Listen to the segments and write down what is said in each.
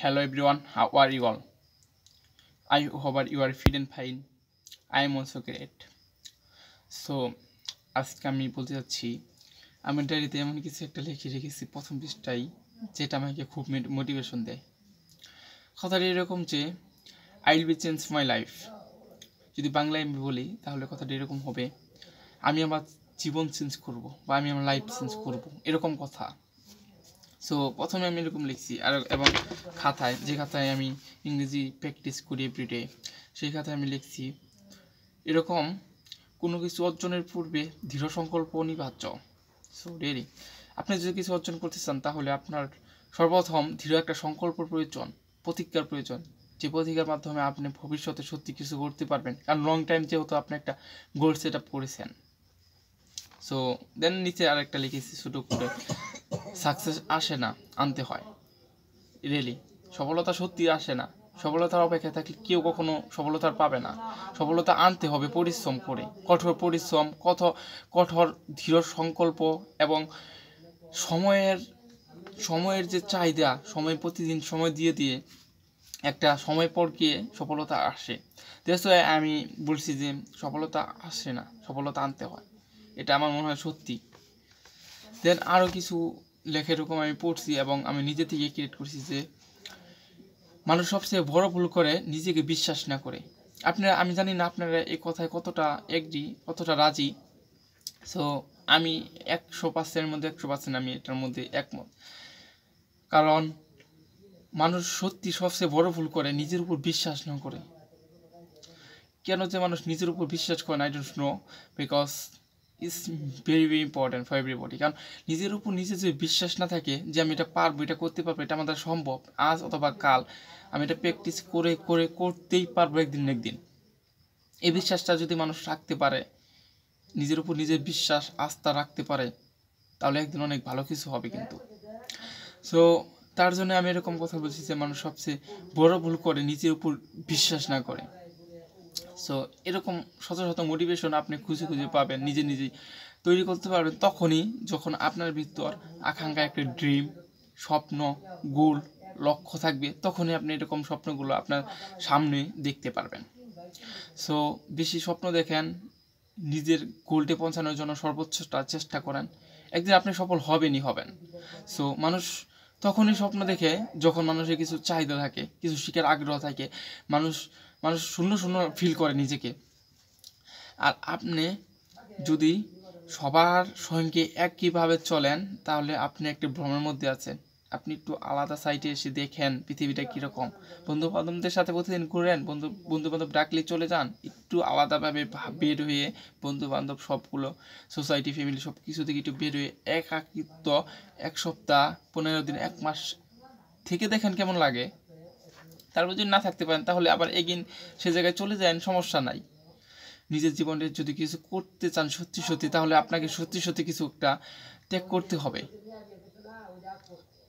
Hello everyone, how are you all? I hope you are feeling fine. I am also great. So আজকে আমি বলতে যাচ্ছি আমি ডায়েরিতে এমন কিছু একটা লিখে রেখেছি প্রথম পৃষ্ঠায় যেটা আমাকে খুব মোটিভেশন দেয়। কথাটা এরকম যে I will be change my life. যদি বাংলায় আমি বলি তাহলে কথাটা এরকম হবে, আমি আমার জীবন চেঞ্জ করব বা আমি আমার লাইফ চেঞ্জ করব, এরকম কথা। সো প্রথমে আমি এরকম লিখছি এবং খাতায়, যে খাতায় আমি ইংরেজি প্র্যাকটিস করি এভরিডে, সেই খাতায় আমি লিখছি এরকম কোনো কিছু অর্জনের পূর্বে দৃঢ় সংকল্প অনিবার্য। সো রিয়েলি আপনি যদি কিছু অর্জন করতে চান তাহলে আপনার সর্বপ্রথম দৃঢ় একটা সংকল্প প্রয়োজন, প্রতিজ্ঞার প্রয়োজন, যে প্রতিজ্ঞার মাধ্যমে আপনি ভবিষ্যতে সত্যি কিছু করতে পারবেন। কারণ লং টাইম যেহেতু আপনি একটা গোল সেট আপ করেছেন। সো দেন নিচে আরেকটা লিখেছি ছোটো করে, সাকসেস আসে না, আনতে হয়। রিয়েলি সফলতা সত্যি আসে না, সফলতার অপেক্ষায় থাকলে কেউ কখনো সফলতার পাবে না। সফলতা আনতে হবে পরিশ্রম করে, কঠোর পরিশ্রম, কঠোর দৃঢ় সংকল্প এবং সময়ের যে চাহিদা, সময় প্রতিদিন সময় দিয়ে একটা সময় পর গিয়ে সফলতা আসে। দ্যাটস ওয়াই আমি বলছি যে সফলতা আসে না, সফলতা আনতে হয়। এটা আমার মনে হয় সত্যি। দেন আরও কিছু লেখা এরকম আমি পড়ছি এবং আমি নিজে থেকে ক্রিয়েট করছি যে মানুষ সবচেয়ে বড় ভুল করে নিজেকে বিশ্বাস না করে। আমি জানি না আপনারা এই কথায় কতটা এগ্রি, কতটা রাজি। সো আমি 100%-এর মধ্যে 100% আমি এটার মধ্যে একমত। কারণ মানুষ সত্যি সবচেয়ে বড় ভুল করে নিজের উপর বিশ্বাস না করে। কেন যে মানুষ নিজের উপর বিশ্বাস করে না, I don't know, because it's very very important for everybody. কারণ নিজের উপর নিজে যদি বিশ্বাস না থাকে যে আমি এটা পারবো, এটা করতে পারবো, এটা আমাদের সম্ভব, আজ অথবা কাল আমি এটা প্র্যাকটিস করে করে করতেই পারবো একদিন না একদিন, এই বিশ্বাসটা যদি মানুষ রাখতে পারে, নিজের উপর নিজের বিশ্বাস আস্থা রাখতে পারে, তাহলে একদিন অনেক ভালো কিছু হবে কিন্তু। সো তার জন্য আমি এরকম কথা বলছি যে মানুষ সবচেয়ে বড় ভুল করে নিজের উপর বিশ্বাস না করে। সো এরকম শত শত মোটিভেশন আপনি খুঁজে খুঁজে পাবেন, নিজে নিজেই তৈরি করতে পারবেন তখনই যখন আপনার ভিতর আকাঙ্ক্ষা, একটা ড্রিম, স্বপ্ন, গোল, লক্ষ্য থাকবে। তখনই আপনি এরকম স্বপ্নগুলো আপনার সামনে দেখতে পারবেন। সো বেশি স্বপ্ন দেখেন, নিজের গোলটে পৌঁছানোর জন্য সর্বোচ্চটা চেষ্টা করেন, একদিন আপনি সফল হবেনই হবেন। সো মানুষ তখনই স্বপ্ন দেখে যখন মানুষের কিছু চাহিদা থাকে, কিছু শিখার আগ্রহ থাকে, মানুষ শূন্য শূন্য ফিল করে নিজেকে। আর আপনি যদি সবার সঙ্গে একইভাবে চলেন তাহলে আপনি একটা ভ্রমের মধ্যে আছেন। আপনি একটু আলাদা সাইডে এসে দেখেন পৃথিবীটা কীরকম। বন্ধু বান্ধবদের সাথে প্রতিদিন ঘুরেন, বন্ধু বান্ধব ডাকলে চলে যান, একটু আলাদাভাবে বের হয়ে বন্ধু বান্ধব সবগুলো, সোসাইটি, ফ্যামিলি সব কিছু থেকে একটু বের হয়ে একাকিত্ব 1 সপ্তাহ, 15 দিন, 1 মাস থেকে দেখেন কেমন লাগে। তারপর যদি না থাকতে পারেন তাহলে আবার এগিন সে জায়গায় চলে যান, সমস্যা নাই। নিজের জীবনে যদি কিছু করতে চান সত্যি সত্যি, তাহলে আপনাকে সত্যি সত্যি কিছু একটা ত্যাগ করতে হবে।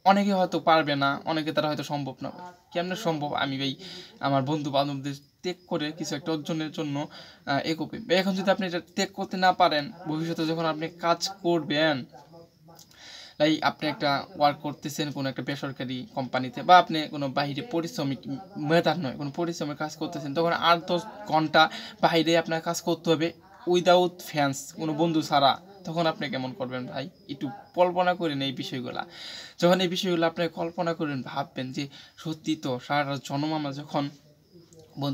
অনেকে হয়তো পারবে না, অনেকে তারা হয়তো সম্ভব না। কেমনে সম্ভব? আমি ভাই আমার বন্ধু বান্ধবদের ত্যাগ করে কিছু একটা অর্জনের জন্য এগোবে। এখন যদি আপনি এটা ত্যাগ করতে না পারেন, ভবিষ্যতে যখন আপনি কাজ করবেন, তাই আপনি একটা ওয়ার্ক করতেছেন কোনো একটা বেসরকারি কোম্পানিতে, বা আপনি কোনো বাইরে পরিশ্রমিক মেধার নয় কোনো পরিশ্রমের কাজ করতেছেন, তখন 8-10 ঘন্টা বাইরে আপনার কাজ করতে হবে উইদাউট ফ্যান্স, কোনো বন্ধু ছাড়া। তখন আপনি কেমন করবেন ভাই? একটু কল্পনা করেন এই বিষয়গুলো। যখন এই বিষয়গুলো আপনি কল্পনা করেন, ভাববেন যে সত্যি তো সারা জন্ম আমরা যখন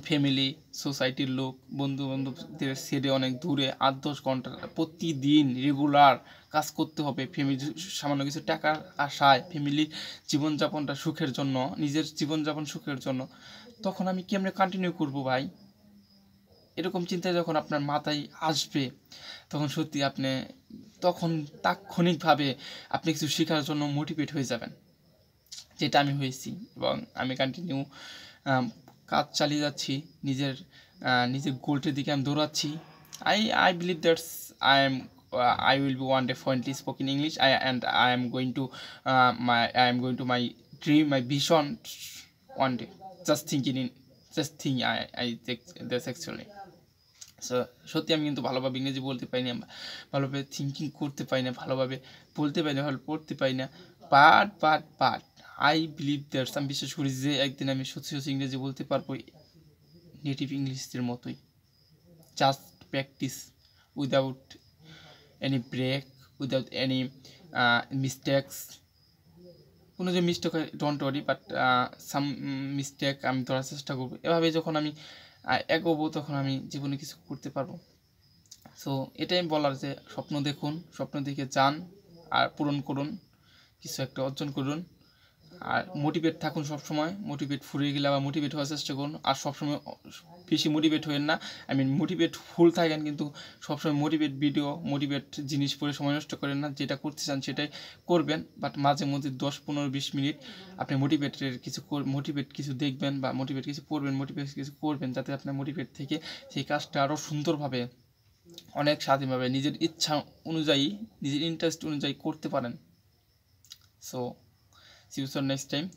ফ্যামিলি, সোসাইটির লোক, বন্ধু বান্ধবদের ছেড়ে অনেক দূরে 8-10 ঘন্টা প্রতিদিন রেগুলার কাজ করতে হবে ফ্যামিলি, সামান্য কিছু টাকার আশায়, ফ্যামিলির জীবনযাপনটা সুখের জন্য, নিজের জীবনযাপন সুখের জন্য, তখন আমি কেমনে কন্টিনিউ করব ভাই? এরকম চিন্তা যখন আপনার মাথায় আসবে, তখন সত্যি আপনি তখন তাৎক্ষণিকভাবে আপনি কিছু শেখার জন্য মোটিভেট হয়ে যাবেন, যেটা আমি হয়েছি। এবং আমি কন্টিনিউ কাজ চালিয়ে যাচ্ছি, নিজের গোলটির দিকে আমি দৌড়াচ্ছি। I believe that I will be one day fluently spoken English. I am going to my dream, my vision one day. Just think I think that's actually. So সত্যি আমি কিন্তু ভালোভাবে ইংরেজি বলতে পারি না, ভালোভাবে থিঙ্কিং করতে পারি না, ভালোভাবে বলতে পারি না, ভালো পড়তে পারি না, বাট আই বিলিভ দ্যাটস, আমি বিশ্বাস করি যে একদিন আমি সত্যি সত্যি ইংরেজি বলতে পারবো নেটিভ ইংলিশদের মতোই। Just practice without any break, without any mistakes. কোনো যে মিস্টেক হয় don't worry, but some mistake আমি ধরার চেষ্টা করবো। এভাবে যখন আমি এগোবো তখন আমি জীবনে কিছু করতে পারবো। সো এটাই বলার যে স্বপ্ন দেখুন, স্বপ্ন দেখে যান আর পূরণ করুন, কিছু একটা অর্জন করুন। আর মোটিভেট থাকুন সবসময়, মোটিভেট ফুরিয়ে গেলে আবার মোটিভেট হওয়ার চেষ্টা করুন। আর সবসময় বেশি মোটিভেট হবেন না, মোটিভেট ফুল থাকেন, কিন্তু সবসময় মোটিভেট ভিডিও, মোটিভেট জিনিস পড়ে সময় নষ্ট করেন না। যেটা করতে চান সেটাই করবেন, বাট মাঝে মধ্যে 10-15-20 মিনিট আপনি মোটিভেট কিছু দেখবেন বা মোটিভেট কিছু পড়বেন, মোটিভেট কিছু করবেন, যাতে আপনার মোটিভেট থেকে সেই কাজটা আরও সুন্দরভাবে, অনেক স্বাধীনভাবে, নিজের ইচ্ছা অনুযায়ী, নিজের ইন্টারেস্ট অনুযায়ী করতে পারেন। So see you soon next time.